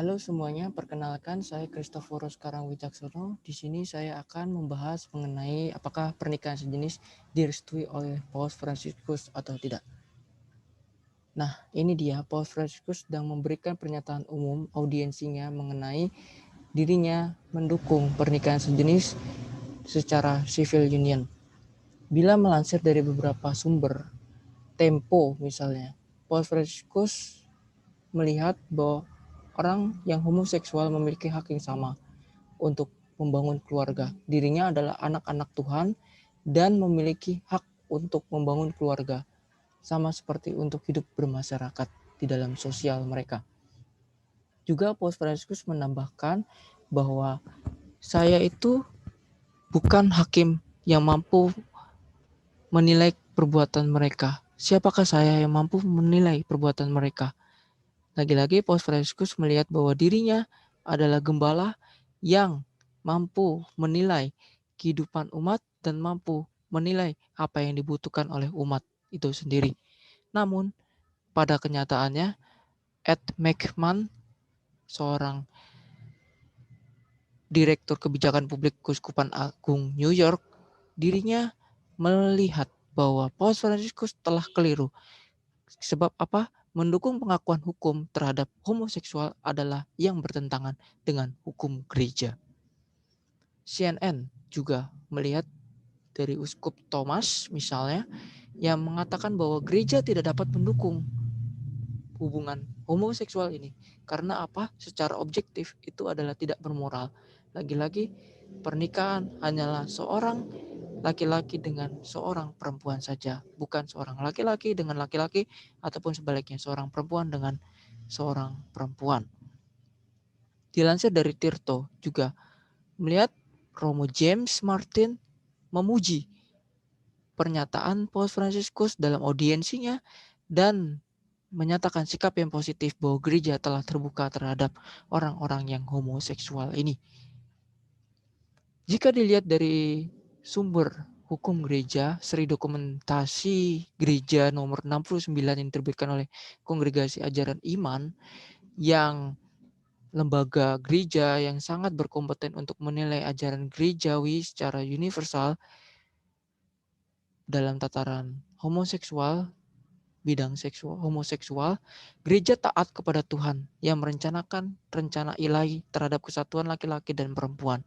Halo semuanya, perkenalkan saya Kristoforus Karangwijaksono. Di sini saya akan membahas mengenai apakah pernikahan sejenis direstui oleh Paus Fransiskus atau tidak. Nah, ini dia Paus Fransiskus sedang memberikan pernyataan umum audiensinya mengenai dirinya mendukung pernikahan sejenis secara civil union. Bila melansir dari beberapa sumber, Tempo misalnya, Paus Fransiskus melihat bahwa orang yang homoseksual memiliki hak yang sama untuk membangun keluarga. Dirinya adalah anak-anak Tuhan dan memiliki hak untuk membangun keluarga, sama seperti untuk hidup bermasyarakat di dalam sosial mereka. Juga Paus Fransiskus menambahkan bahwa saya itu bukan hakim yang mampu menilai perbuatan mereka. Siapakah saya yang mampu menilai perbuatan mereka? Lagi-lagi Paus Fransiskus melihat bahwa dirinya adalah gembala yang mampu menilai kehidupan umat dan mampu menilai apa yang dibutuhkan oleh umat itu sendiri. Namun, pada kenyataannya, Ed McMahon, seorang direktur kebijakan publik Keuskupan Agung New York, dirinya melihat bahwa Paus Fransiskus telah keliru. Sebab apa? Mendukung pengakuan hukum terhadap homoseksual adalah yang bertentangan dengan hukum gereja. CNN juga melihat dari Uskup Thomas misalnya yang mengatakan bahwa gereja tidak dapat mendukung hubungan homoseksual ini karena apa? Secara objektif itu adalah tidak bermoral. Lagi-lagi pernikahan hanyalah seorang laki-laki dengan seorang perempuan saja, bukan seorang laki-laki dengan laki-laki ataupun sebaliknya seorang perempuan dengan seorang perempuan. Dilansir dari Tirto juga melihat Romo James Martin memuji pernyataan Paus Fransiskus dalam audiensinya dan menyatakan sikap yang positif bahwa gereja telah terbuka terhadap orang-orang yang homoseksual ini. Jika dilihat dari sumber hukum gereja, Seri Dokumentasi Gereja nomor 69 yang diterbitkan oleh Kongregasi Ajaran Iman, yang lembaga gereja yang sangat berkompeten untuk menilai ajaran gerejawi secara universal dalam tataran homoseksual, bidang seksual, homoseksual, gereja taat kepada Tuhan yang merencanakan rencana ilahi terhadap kesatuan laki-laki dan perempuan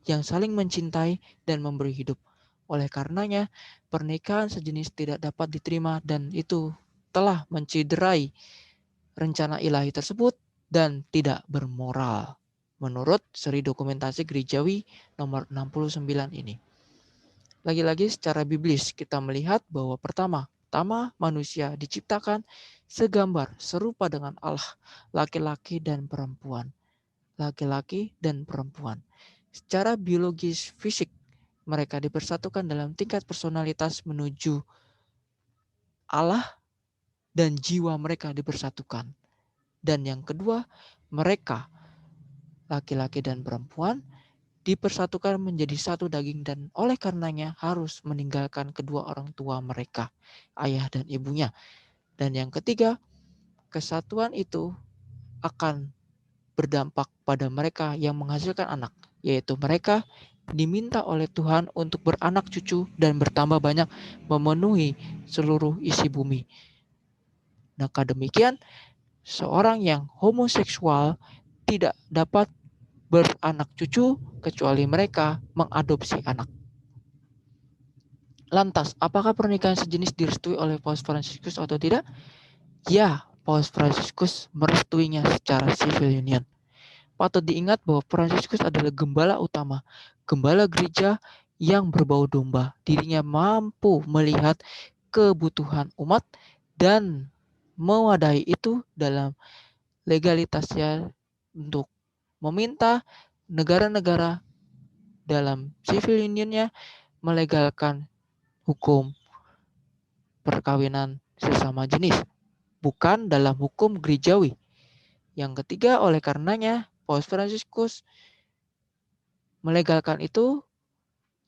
yang saling mencintai dan memberi hidup. Oleh karenanya, pernikahan sejenis tidak dapat diterima dan itu telah menciderai rencana ilahi tersebut dan tidak bermoral. Menurut Seri Dokumentasi Gerejawi nomor 69 ini. Lagi-lagi secara biblis kita melihat bahwa pertama manusia diciptakan segambar serupa dengan Allah, laki-laki dan perempuan. Laki-laki dan perempuan. Secara biologis fisik mereka dipersatukan dalam tingkat personalitas menuju Allah dan jiwa mereka dipersatukan. Dan yang kedua, mereka laki-laki dan perempuan dipersatukan menjadi satu daging dan oleh karenanya harus meninggalkan kedua orang tua mereka, ayah dan ibunya. Dan yang ketiga, kesatuan itu akan berdampak pada mereka yang menghasilkan anak, yaitu mereka diminta oleh Tuhan untuk beranak cucu dan bertambah banyak memenuhi seluruh isi bumi. Nah, demikian seorang yang homoseksual tidak dapat beranak cucu kecuali mereka mengadopsi anak. Lantas, apakah pernikahan sejenis direstui oleh Paus Fransiskus atau tidak? Ya, Paus Fransiskus merestuinya secara civil union. Patut diingat bahwa Fransiskus adalah gembala utama, gembala gereja yang berbau domba. Dirinya mampu melihat kebutuhan umat dan mewadahi itu dalam legalitasnya untuk meminta negara-negara dalam civil unionnya melegalkan hukum perkawinan sesama jenis, bukan dalam hukum gerejawi. Yang ketiga, oleh karenanya Paus Fransiskus melegalkan itu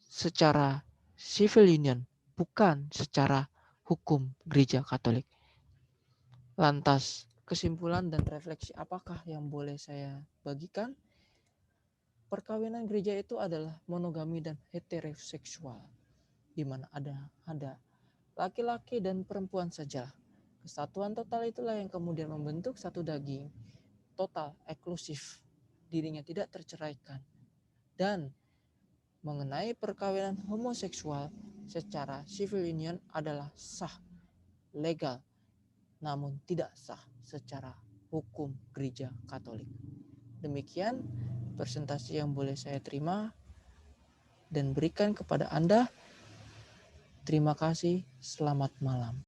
secara civil union, bukan secara hukum gereja Katolik. Lantas, kesimpulan dan refleksi apakah yang boleh saya bagikan? Perkawinan gereja itu adalah monogami dan heteroseksual, di mana ada laki-laki dan perempuan saja. Kesatuan total itulah yang kemudian membentuk satu daging, total, eksklusif, dirinya tidak terceraikan. Dan mengenai perkawinan homoseksual secara civil union adalah sah, legal, namun tidak sah secara hukum gereja Katolik. Demikian presentasi yang boleh saya terima dan berikan kepada Anda. Terima kasih, selamat malam.